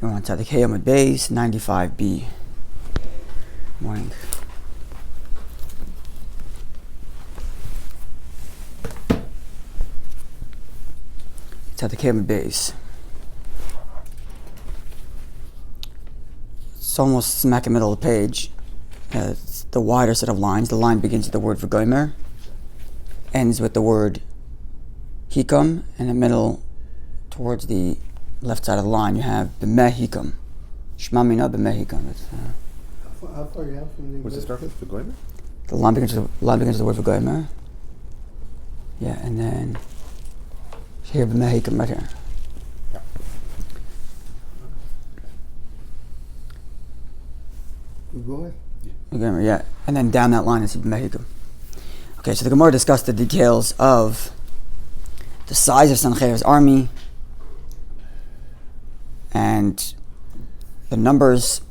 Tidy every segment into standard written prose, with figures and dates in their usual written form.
We're on Tzadik Amud Beis 95b. Morning. Tzadik Amud Beis. It's almost smack in the middle of the page. It's the wider set of lines. The line begins with the word v'gomer, ends with the word hikam, and in the middle, towards the left side of the line, you have b'meh hikam. Shma mina b'meh hikam. How far you have from the... What's it start with? V'gomer? The line begins with the word v'gomer. Yeah, and then here b'meh hikam right here. Yeah. V'gomer? V'gomer, yeah. And then down that line is b'meh hikam. Okay, so the Gemara discussed the details of the size of Sanhedrin's army and the numbers,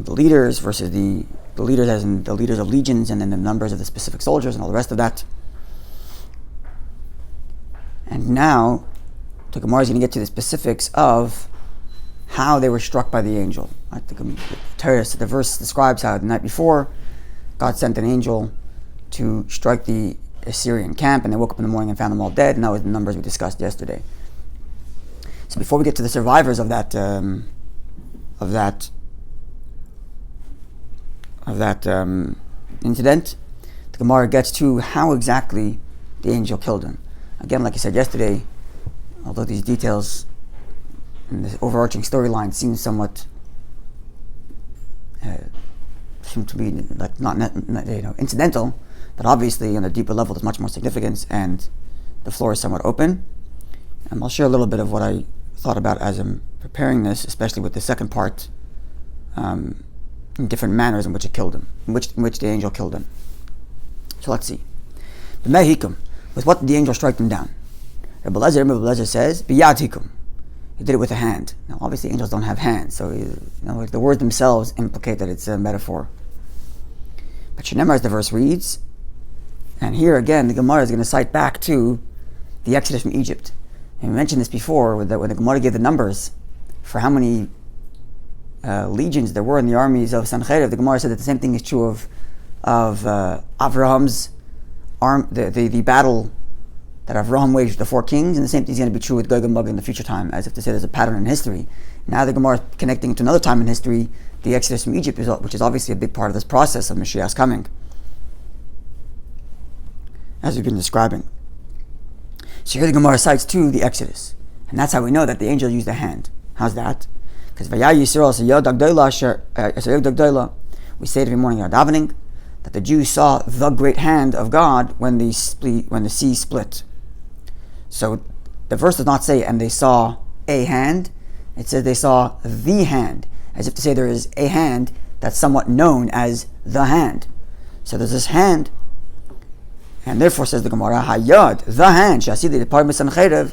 the leaders versus the leaders as in the leaders of legions, and then the numbers of the specific soldiers and all the rest of that. And now the Gemara is going to get to the specifics of how they were struck by the angel. Right? The verse describes how the night before God sent an angel to strike the Assyrian camp, and they woke up in the morning and found them all dead, and that was the numbers we discussed yesterday. So before we get to the survivors of that incident, the Gemara gets to how exactly the angel killed him. Again, like I said yesterday, although these details in this overarching storyline seem somewhat seem to be like not incidental, but obviously on a deeper level there's much more significance, and the floor is somewhat open. And I'll share a little bit of what I thought about as I'm preparing this, especially with the second part, in different manners in which it killed him, in which the angel killed him. So let's see. B'meh hikam, with what did the angel strike them down? Rabbi Lezer says, b'yad hikam. He did it with a hand. Now, obviously, angels don't have hands, so the words themselves implicate that it's a metaphor. But Shenemar, as the verse reads, and here again, the Gemara is going to cite back to the Exodus from Egypt. And we mentioned this before, when the Gemara gave the numbers for how many legions there were in the armies of Sanhedrin. The Gemara said that the same thing is true of Avraham's the battle that Avraham waged with the four kings, and the same thing is going to be true with Gog and Magog in the future time, as if to say there's a pattern in history. Now the Gemara is connecting it to another time in history, the Exodus from Egypt, which is obviously a big part of this process of Mashiach's coming, as we've been describing. So here the Gemara cites too the Exodus, and that's how we know that the angel used a hand. How's that? Because we say it every morning in our davening that the Jews saw the great hand of God when the sea split. So the verse does not say and they saw a hand; it says they saw the hand, as if to say there is a hand that's somewhat known as the hand. So there's this hand, and therefore says the Gemara, Hayad, the hand, Shasidi,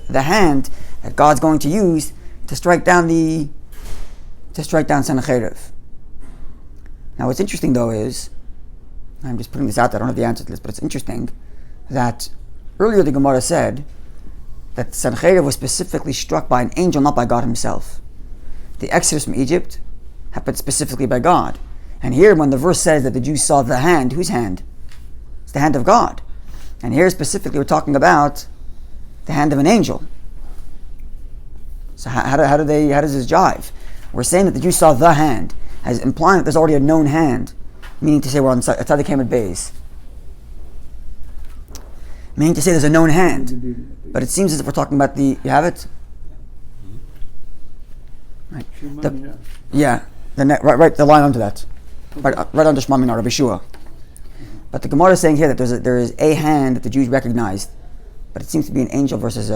the hand that God's going to use to strike down Sanhedrin. Now what's interesting though is, I'm just putting this out there, I don't have the answer to this, but it's interesting that earlier the Gemara said that Sanhedrin was specifically struck by an angel, not by God himself. The Exodus from Egypt happened specifically by God. And here when the verse says that the Jews saw the hand, whose hand? It's the hand of God. And here specifically we're talking about the hand of an angel. So how does this jive? We're saying that the Jews saw the hand, as implying that there's already a known hand, meaning to say we're on Tzadik Amud Beis. Meaning to say there's a known hand. But it seems as if we're talking about you have it? Right. Right, the line under that. Right under Shema Mina, Rabbi Shua. But the Gemara is saying here that there is a hand that the Jews recognized, but it seems to be an angel versus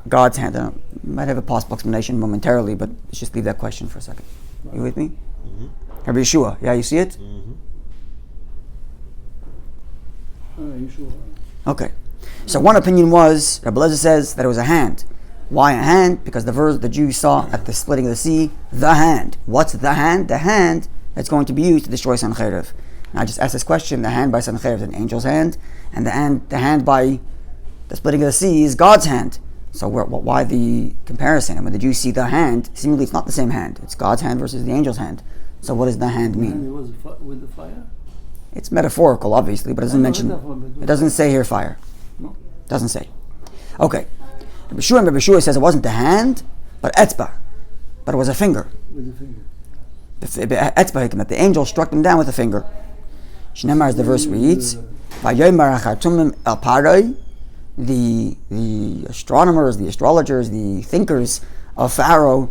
God's hand. I might have a possible explanation momentarily, but let's just leave that question for a second. You with me? Mm-hmm. Rabbi Yeshua, yeah, you see it? Yeshua. Okay. So one opinion was, Rabbi Lezer says that it was a hand. Why a hand? Because the Jews saw at the splitting of the sea, the hand. What's the hand? The hand that's going to be used to destroy Sanhedrin. And I just asked this question, the hand by Sanhedrin is an angel's hand, and the hand by the splitting of the sea is God's hand. So why the comparison? And when the Jews see the hand, seemingly it's not the same hand. It's God's hand versus the angel's hand. So what does the hand mean? And it was with the fire? It's metaphorical, obviously, but it doesn't mention. It doesn't say here fire. No. Doesn't say. Okay. Rabbi Shua says it wasn't the hand, but etzba, but it was a finger. With the finger. Etzba, that the angel struck them down with a finger. Shnemar, as the verse reads, "Vayomer achartumim el paroi." The astronomers, the astrologers, the thinkers of Pharaoh,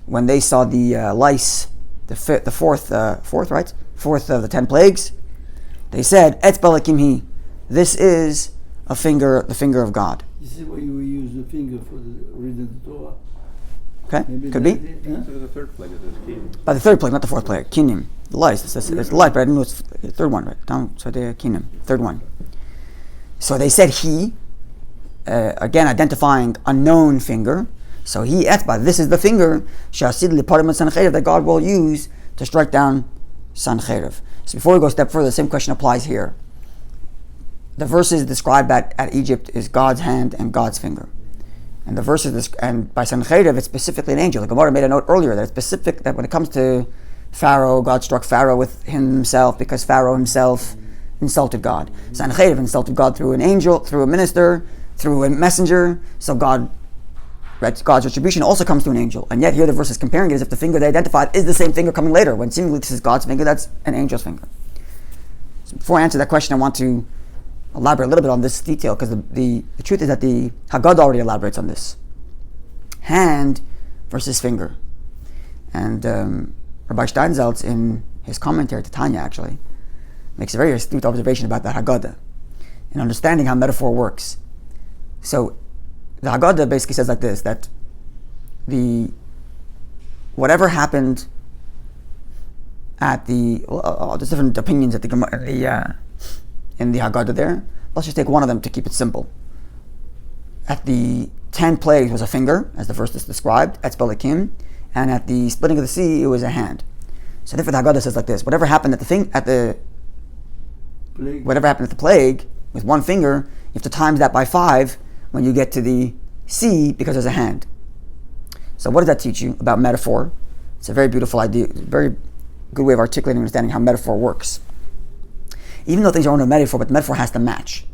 when they saw the lice, the fourth of the 10 plagues, they said, "Etzba lekimhi." This is a finger, the finger of God. This is why you use the finger for reading the Torah. Okay, Maybe could be. The third plague is Kinim. By the third plague, not the fourth plague. Kinim, the lice. It's the lice, but I didn't know it's the third one, right? Down, so the Kinim, third one. So they said he, again identifying a known finger. So he etzba. This is the finger shasid liparim Sanhedrin that God will use to strike down Sanhedrin. So before we go a step further, the same question applies here. The verses describe that at Egypt is God's hand and God's finger. And the verses, and by Sanhedrin, it's specifically an angel. The Gemara made a note earlier that it's specific that when it comes to Pharaoh, God struck Pharaoh with himself because Pharaoh himself insulted God. Sanhedrin insulted God through an angel, through a minister, through a messenger. So God's retribution also comes through an angel. And yet here the verse is comparing it as if the finger they identified is the same finger coming later, when seemingly this is God's finger, that's an angel's finger. So before I answer that question, I want to elaborate a little bit on this detail, because the truth is that the Haggadah already elaborates on this. Hand versus finger. And Rabbi Steinsaltz, in his commentary to Tanya, actually, makes a very astute observation about the Haggadah in understanding how metaphor works. So the Haggadah basically says like this, that whatever happened at there's different opinions at in the Haggadah there. Let's just take one of them to keep it simple. At the 10 plagues was a finger, as the verse is described, etzba lekim, and at the splitting of the sea it was a hand. So therefore the Haggadah says like this: whatever happened at the plague with one finger, you have to times that by 5 when you get to the sea, because there's a hand. So what does that teach you about metaphor? It's a very beautiful idea, very good way of articulating and understanding how metaphor works. Even though things are under metaphor, but the metaphor has to match.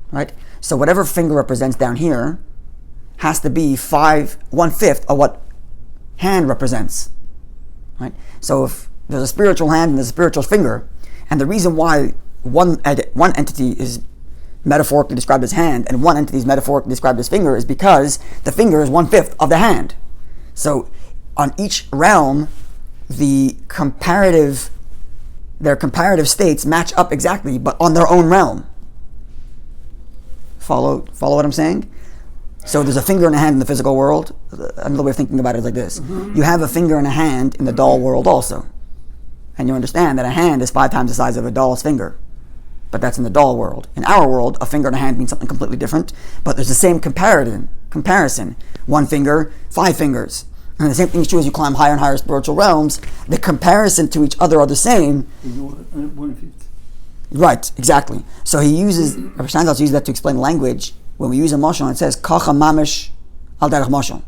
Right? So whatever finger represents down here has to be 1/5 of what hand represents. Right? So if there's a spiritual hand and there's a spiritual finger, and the reason why one entity is metaphorically described as hand and one entity is metaphorically described as finger is because the finger is 1/5 of the hand. So on each realm, their comparative states match up exactly, but on their own realm. Follow what I'm saying? So there's a finger and a hand in the physical world. Another way of thinking about it is like this. You have a finger and a hand in the doll world also. And you understand that a hand is 5 times the size of a doll's finger. But that's in the doll world. In our world, a finger and a hand means something completely different, but there's the same comparison. 1 finger, 5 fingers. And the same thing is true as you climb higher and higher spiritual realms. The comparison to each other are the same. 1/5. Right, exactly. So Rabbi Steinsaltz uses that to explain language. When we use a mashal, it says, Kacha mamish al derech mashal.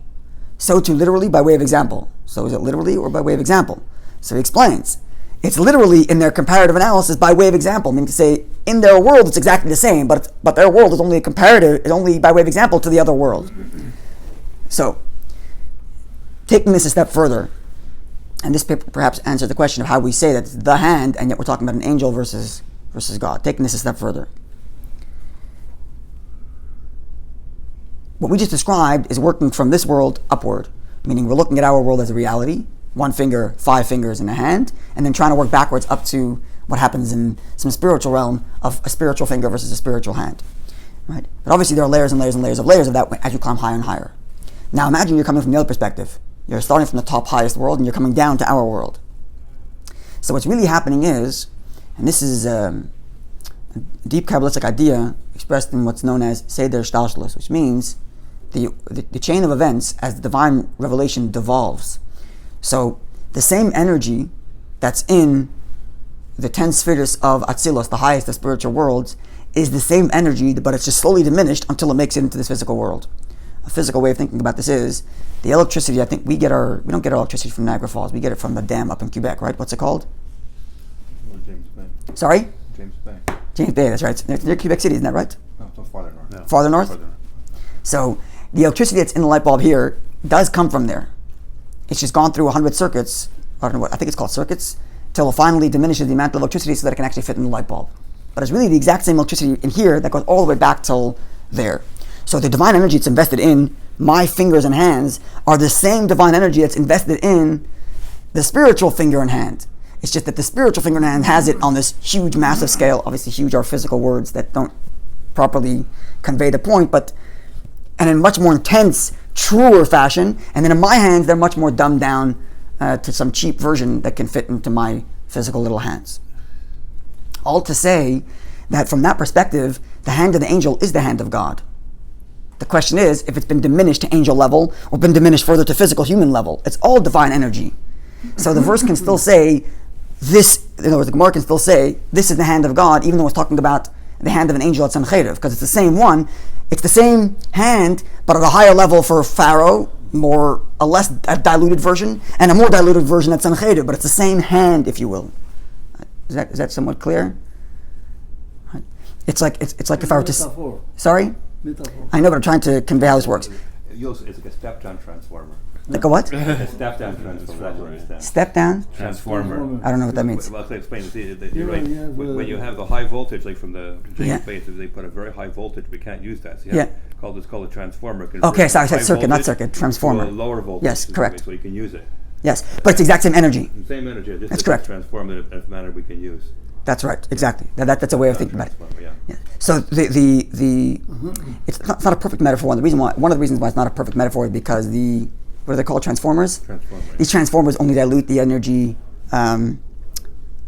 So too literally by way of example. So is it literally or by way of example? So he explains. It's literally in their comparative analysis by way of example, meaning to say, in their world it's exactly the same, but their world is only a comparative, is only by way of example to the other world. So, taking this a step further, and this perhaps answers the question of how we say that it's the hand, and yet we're talking about an angel versus God. Taking this a step further. What we just described is working from this world upward, meaning we're looking at our world as a reality, 1 finger, 5 fingers in a hand, and then trying to work backwards up to what happens in some spiritual realm of a spiritual finger versus a spiritual hand. Right? But obviously there are layers and layers and layers of that as you climb higher and higher. Now imagine you're coming from the other perspective. You're starting from the top highest world and you're coming down to our world. So what's really happening is, and this is a deep Kabbalistic idea expressed in what's known as Seder Shtalshlus, which means the chain of events as the divine revelation devolves. So the same energy that's in the 10 spheres of Atzilos, the highest of spiritual worlds, is the same energy, but it's just slowly diminished until it makes it into this physical world. a physical way of thinking about this is the electricity. I think we don't get our electricity from Niagara Falls. We get it from the dam up in Quebec, right? What's it called? James Bay. Sorry? James Bay. James Bay, that's right. It's near Quebec City, isn't that right? No, it's farther north. No. Farther north? So the electricity that's in the light bulb here does come from there. It's just gone through 100 circuits, I don't know what, I think it's called circuits, till it finally diminishes the amount of electricity so that it can actually fit in the light bulb. But it's really the exact same electricity in here that goes all the way back till there. So the divine energy that's invested in my fingers and hands are the same divine energy that's invested in the spiritual finger and hand. It's just that the spiritual finger and hand has it on this huge, massive scale. Obviously, huge are physical words that don't properly convey the point, and in much more intense, truer fashion. And then in my hands, they're much more dumbed down to some cheap version that can fit into my physical little hands. All to say that from that perspective, the hand of the angel is the hand of God. The question is, if it's been diminished to angel level or been diminished further to physical human level, it's all divine energy. So the verse can still say this, in other words, the Gemara can still say, this is the hand of God, even though it's talking about the hand of an angel at Sanhedrin, because it's the same one. It's the same hand, but at a higher level for Pharaoh, a less diluted version, and a more diluted version at Sanhedrin, but it's the same hand, if you will. Is that somewhat clear? It's like if I were to... Metaphor. Sorry? Metaphor. I know, but I'm trying to convey how this works. It's like a step-down transformer. Like a what? A step-down transformer, that's what I understand. Step down? Transformer. I don't know what that means. Well, I'll explain it. Yeah, You're right. yeah, When you have the high voltage, like from the Yeah. base, they put a very high voltage, we can't use that. So you Yeah. have it's called a transformer. Okay, sorry, I said High circuit, not voltage circuit, transformer. to a lower voltage. Yes, correct. So you can use it. Yes, but it's the exact same energy. The same energy, just That's a correct. transformer in a manner we can use. That's right, exactly. That's a way of thinking about it. Transformer, yeah. Yeah. So it's not a perfect metaphor. And one of the reasons why it's not a perfect metaphor is because what are they called? Transformers? Transformer. These transformers only dilute the energy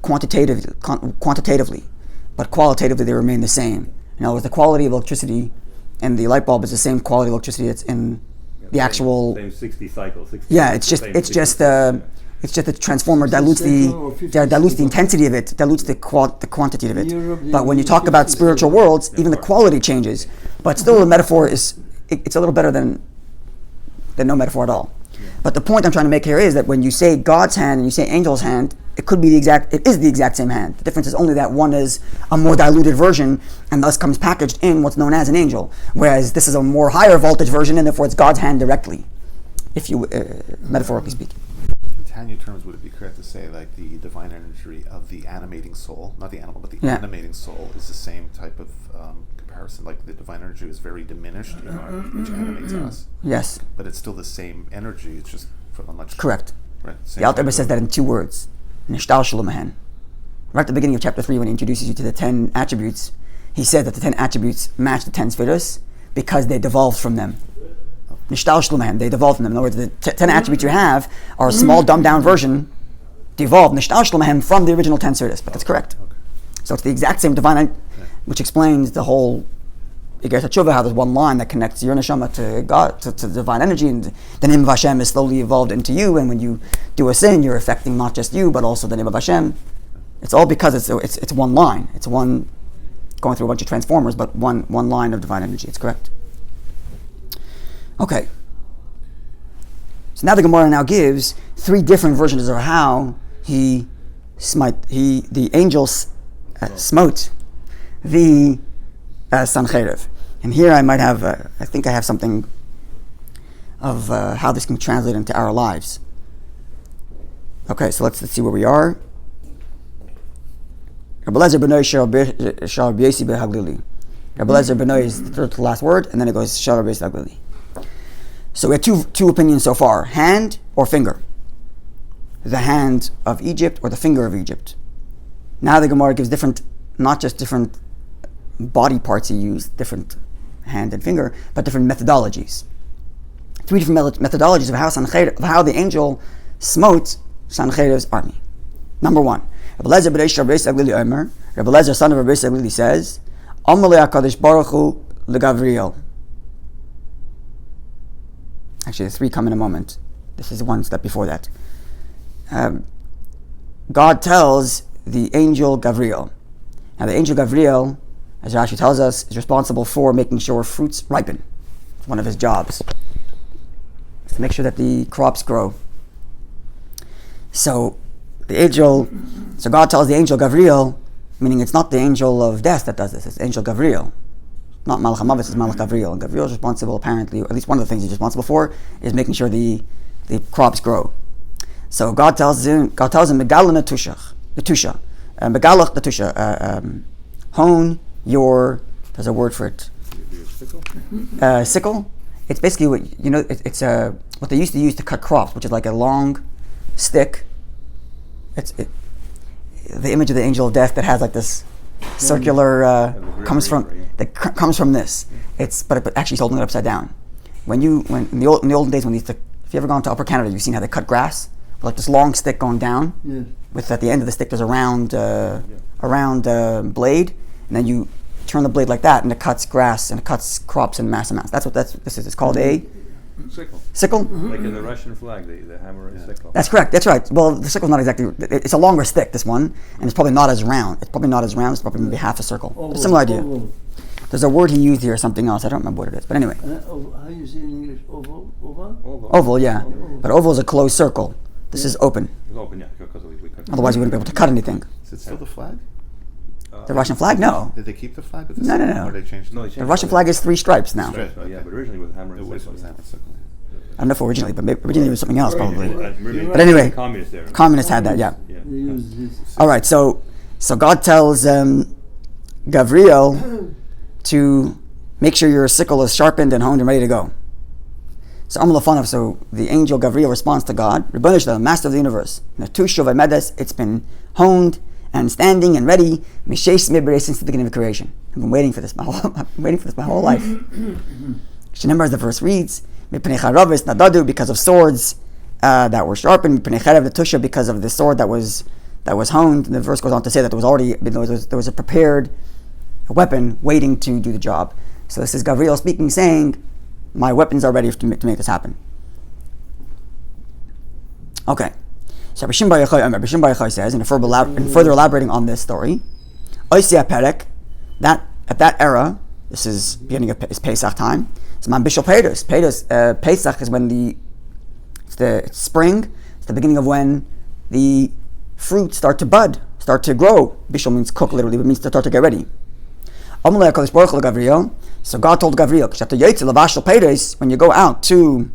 quantitatively, but qualitatively they remain the same. In other words, the quality of electricity in the light bulb is the same quality of electricity that's in the actual. Same 60 cycles. 60 Yeah, it's just the transformer dilutes the intensity of it, dilutes the quantity of it. But when you talk about spiritual worlds, even the quality changes. But still, the metaphor it's a little better than no metaphor at all. Yeah. But the point I'm trying to make here is that when you say God's hand and you say angel's hand, it is the exact same hand. The difference is only that one is a more diluted version and thus comes packaged in what's known as an angel, whereas this is a more higher voltage version and therefore it's God's hand directly, if you metaphorically speaking. In Tanya terms, would it be correct to say like the divine energy of the animating soul, not the animal, but the animating soul is the same type of comparison? Like the divine energy is very diminished, which animates us. Yes. But it's still the same energy, it's just from a much... Correct. Right. The Alter Rebbe says that in 2 words. Nishtal Shalom. Right at the beginning of chapter 3, when he introduces you to the 10 attributes, he said that the 10 attributes match the 10 spheres because they devolved from them. Nishtal Shalom, they devolved from them. In other words, the 10 attributes you have are a small, dumbed-down version, devolved, Nishtal Shalom, from the original 10 spheres. But that's correct. Okay. So it's the exact same divine, which explains the whole Igeret HaTshuva, how there's one line that connects your neshama to God, to divine energy, and the name of Hashem is slowly evolved into you, and when you do a sin, you're affecting not just you, but also the name of Hashem. It's all because it's one line. It's one going through a bunch of transformers, but one line of divine energy. It's correct. Okay. So now the Gemara now gives 3 different versions of how the angels smote the Sanhedrin. And here I might have, I think I have something of how this can translate into our lives. Okay, so let's see where we are. Rabbi Lezer Benoy Shar B'yesi B'Haglili. Rabbi Lezer Benoy is the third to last word, and then it goes Shar B'yesi B'Haglili. So we have two opinions so far: hand or finger. The hand of Egypt or the finger of Egypt. Now the Gemara gives not just different body parts he used, different hand and finger, but different methodologies. 3 different methodologies of how the angel smote Sanhedrin's army. Number 1, Rabbi Lezer Rabbi Lezer, son of Rabbi Saglili, says, Amalei HaKadosh Baruch Hu leGavriel. Actually, the 3 come in a moment. This is one step before that. God tells the angel Gavriel. Now, the angel Gavriel, as Rashi tells us, is responsible for making sure fruits ripen. It's one of his jobs. It's to make sure that the crops grow. So God tells the angel Gabriel, meaning it's not the angel of death that does this, it's angel Gabriel. Not Malach HaMavet, it's Malach Gabriel. And Gabriel is responsible, apparently, or at least one of the things he's responsible for, is making sure the crops grow. So God tells him, Megala Netusha, Megalach Netusha, hone your, there's a word for it. Sickle. It's basically what, it's what they used to use to cut crops, which is like a long stick. The image of the angel of death that has like this circular comes from this. But actually he's holding it upside down. When in the olden days, if you ever gone to Upper Canada, you've seen how they cut grass with like this long stick going down. Yes. With at the end of the stick there's a round blade, and then you turn the blade like that, and it cuts grass and it cuts crops in mass amounts. That's what this is. It's called a sickle. Like in the Russian flag, the hammer is sickle. That's correct. That's right. Well, the sickle's not exactly. It's a longer stick, this one, and it's probably not as round. It's probably maybe half a circle. But a similar idea. Oval. There's a word he used here, something else. I don't remember what it is. But anyway. How you say in English? Oval? Oval, yeah. But oval is a closed circle. This is open. It's open, yeah, because we cut. Otherwise, you wouldn't be able to cut anything. Is it still the flag? The Russian flag? No. Did they keep the flag? No. Or they changed it? No, they The changed Russian flag is 3 stripes now. Stripes. Yeah, but originally it was hammer and It was sickle. hammer sickle. I don't know if originally, but maybe originally it was something else, probably. But anyway, communists there. Communists had that, yeah. Yeah. They use this. All right, so God tells Gabriel to make sure your sickle is sharpened and honed and ready to go. So the angel Gabriel responds to God, Rebbeinu Shalom, Master of the universe. It's been honed and standing and ready since the beginning of creation. I've been waiting for this my whole life. Remember, as the verse reads, because of swords that were sharpened, because of the sword that was honed. And the verse goes on to say that there was a prepared weapon waiting to do the job. So this is Gabriel speaking, saying, my weapons are ready to make this happen. Okay. So Rabbi Shimon Bar Yochai says, and further elaborating on this story, Perek, that at that era, this is beginning of Pesach time. It's Man Bishul Pedus. Pesach is when it's spring. It's the beginning of when the fruits start to bud, start to grow. Bishul means cook literally, but it means to start to get ready. So God told Gabriel, when you go out to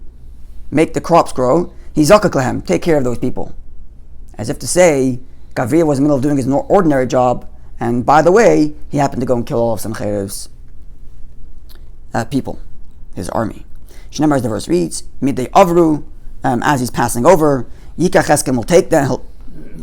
make the crops grow, take care of those people. As if to say, Gabriel was in the middle of doing his ordinary job, and by the way, he happened to go and kill all of Sanhedrin's people, his army. Shneimar, as the verse reads, Midei Avru, as he's passing over, Yikach Eskem will take them,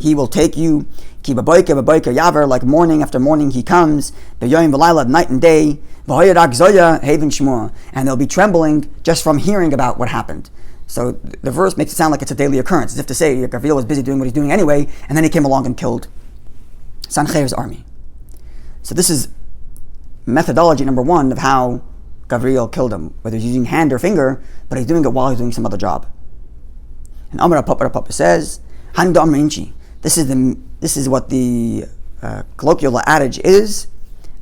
he will take you, Ki baboike yaver, like morning after morning he comes, Beyoyim v'layla, night and day, V'hoyerak zoya haven shmua, and they'll be trembling just from hearing about what happened. So the verse makes it sound like it's a daily occurrence, as if to say Gabriel was busy doing what he's doing anyway, and then he came along and killed Sanhedrin's army. So this is methodology number 1 of how Gabriel killed him, whether he's using hand or finger, but he's doing it while he's doing some other job. And Amar Papa says, Handa Amrinchi. This is what the colloquial adage is.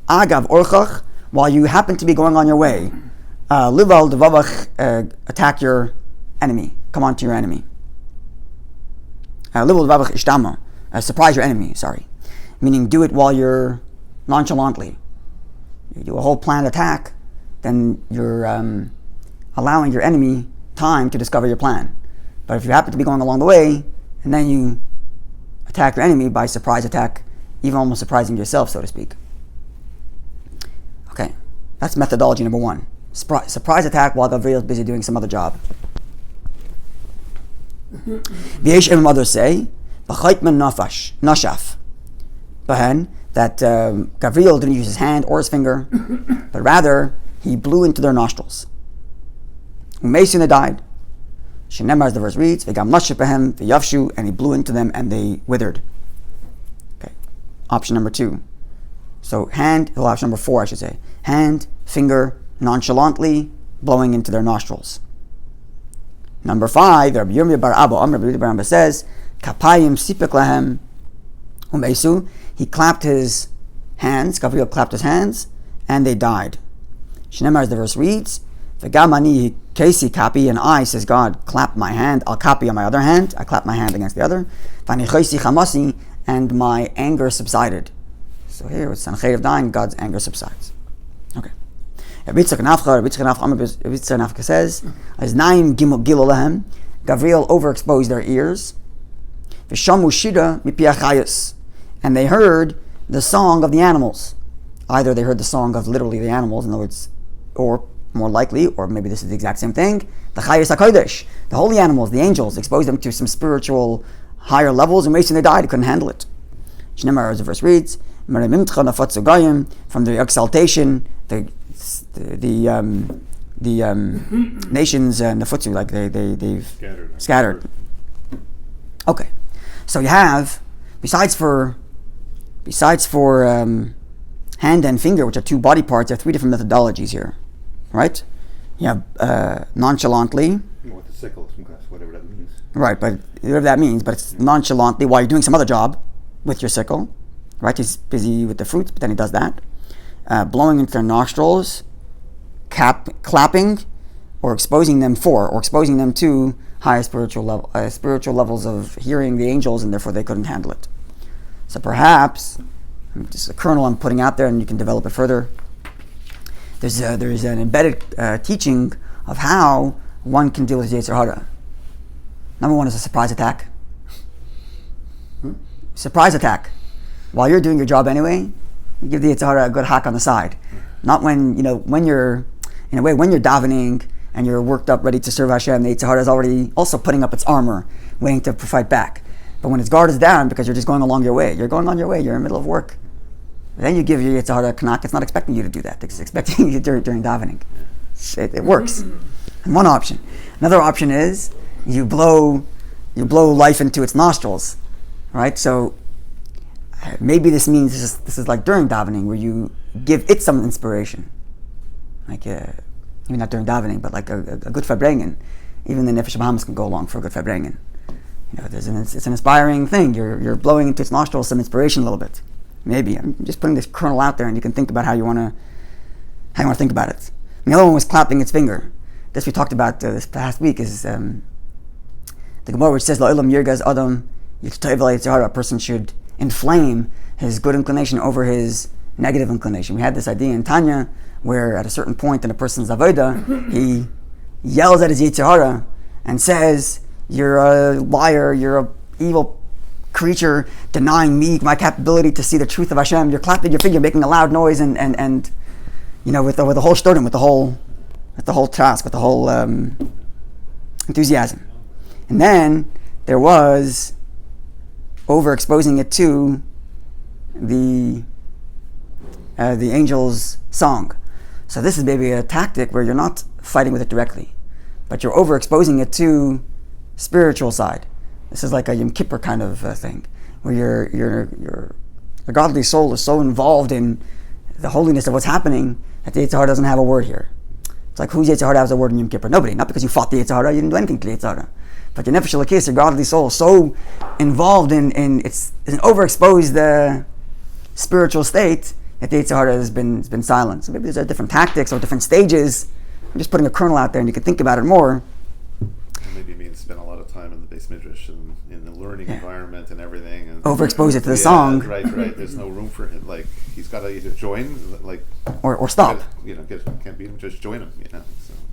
Agav orchach, while you happen to be going on your way. Lival devavach, attack your enemy. Come on to your enemy. Lival devavach ishtama, surprise your enemy, Meaning do it while you're nonchalantly. You do a whole planned attack, then you're allowing your enemy time to discover your plan. But if you happen to be going along the way, and then you attack your enemy by surprise attack, even almost surprising yourself, so to speak. Okay, that's methodology number 1. Surprise attack while Gabriel is busy doing some other job. V'yesh Ibn others say, B'chaytman nashaf. Bahen, that Gabriel didn't use his hand or his finger, but rather he blew into their nostrils. Umeisuna died. Shenemar, as the verse reads, V'gam nashif behem v'yavshu, and he blew into them and they withered. Okay, option number 2. So option number 4, I should say. Hand, finger, nonchalantly blowing into their nostrils. Number 5, Rabbi Yirmiyah bar Abba says, Kapayim sipek lahem umeisu. He clapped his hands, Gabriel clapped his hands, and they died. Shenemar, as the verse reads, V'gamani Casey copy, and I, says God, clap my hand. I'll copy on my other hand. I clap my hand against the other. V'ani chosi chamasi, and my anger subsided. So here with Sanhedrin dying, God's anger subsides. Okay. Rabbi Tzchak says, as Naim Gilo Lehem, Gavriel overexposed their ears. V'shamu shira mipiach chayos, and they heard the song of the animals. Either they heard the song of literally the animals, in other words, or more likely, or maybe this is the exact same thing, the chayos hakodesh, the holy animals, the angels, exposed them to some spiritual higher levels, and basically they died, they couldn't handle it. Shnemar, as the verse reads, from the exaltation, the nations and the futsu, like they've scattered. Okay, so you have besides for hand and finger, which are two body parts, there are three different methodologies here, right? You have nonchalantly. With the sickle, whatever that means. Right, but whatever that means, but it's nonchalantly while you're doing some other job with your sickle, right? He's busy with the fruits, but then he does that. Blowing into their nostrils, clapping, or exposing them to higher spiritual levels of hearing the angels, and therefore they couldn't handle it. So perhaps, just a kernel I'm putting out there, and you can develop it further. There's an embedded teaching of how one can deal with Yetzer Hara. Number one is a surprise attack. Surprise attack. While you're doing your job anyway, you give the Yetzer Hara a good hack on the side. Not when you're davening and you're worked up, ready to serve Hashem, the Yetzer Hara is already also putting up its armor, waiting to fight back. But when its guard is down, because you're just going along your way, you're in the middle of work. Then you give your Yetzer Hara a knack. It's not expecting you to do that. It's expecting you during davening. It works. And one option. Another option is you blow life into its nostrils, right? So maybe this means this is like during davening, where you give it some inspiration, like maybe not during davening, but like a good farbrengen. Even the Nefesh Bahamas can go along for a good farbrengen. It's an inspiring thing. You're blowing into its nostrils some inspiration a little bit. Maybe I'm just putting this kernel out there, and you can think about how you want to think about it. And the other one was clapping its finger. This we talked about this past week is the Gemara, which says La'ilam Yirgaz Adam Yitztayv Yetzer Hara. A person should inflame his good inclination over his negative inclination. We had this idea in Tanya where at a certain point in a person's avodah, he yells at his Yetzer Hara and says, "You're a liar, you're an evil creature, denying me my capability to see the truth of Hashem." You're clapping your finger, making a loud noise, and with the whole shtodim, with the whole task, with the whole enthusiasm. And then there was overexposing it to the angel's song. So this is maybe a tactic where you're not fighting with it directly, but you're overexposing it to spiritual side. This is like a Yom Kippur kind of thing, where your godly soul is so involved in the holiness of what's happening that the Yetzer Hara doesn't have a word here. It's like, whose Yetzer Hara has a word in Yom Kippur? Nobody. Not because you fought the Yetzer Hara, you didn't do anything to the Yetzer Hara. But your Nefesh Elokis, your godly soul, is so involved in it's an overexposed spiritual state that the Yetzer Hara has been silent. So maybe there's different tactics or different stages. I'm just putting a kernel out there, and you can think about it more. Maybe it means spend a lot of time in the Beis Midrash and in the learning environment and everything. And overexpose it to the song. Right. There's no room for him. Like, he's got to either join, or stop. Can't beat him. Just join him. So.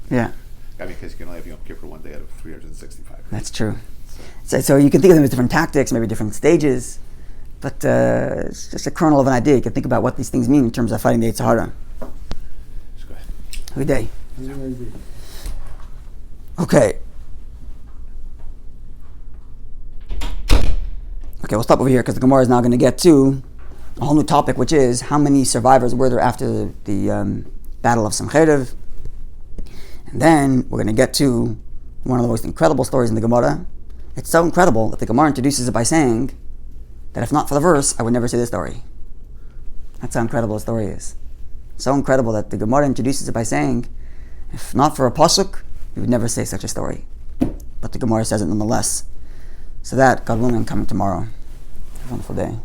Yeah. I mean, because you can only have Yom Kippur one day out of 365. Right? That's true. So you can think of them as different tactics, maybe different stages, but it's just a kernel of an idea. You can think about what these things mean in terms of fighting the Yetzer Hara. Just go ahead. Good day. Okay, we'll stop over here because the Gemara is now going to get to a whole new topic, which is how many survivors were there after the Battle of Sanhedrin. And then we're going to get to one of the most incredible stories in the Gemara. It's so incredible that the Gemara introduces it by saying that if not for the verse, I would never say this story. That's how incredible the story is. So incredible that the Gemara introduces it by saying, if not for a pasuk, you would never say such a story. But the Gemara says it nonetheless. So that, God willing, coming tomorrow. Have a wonderful day.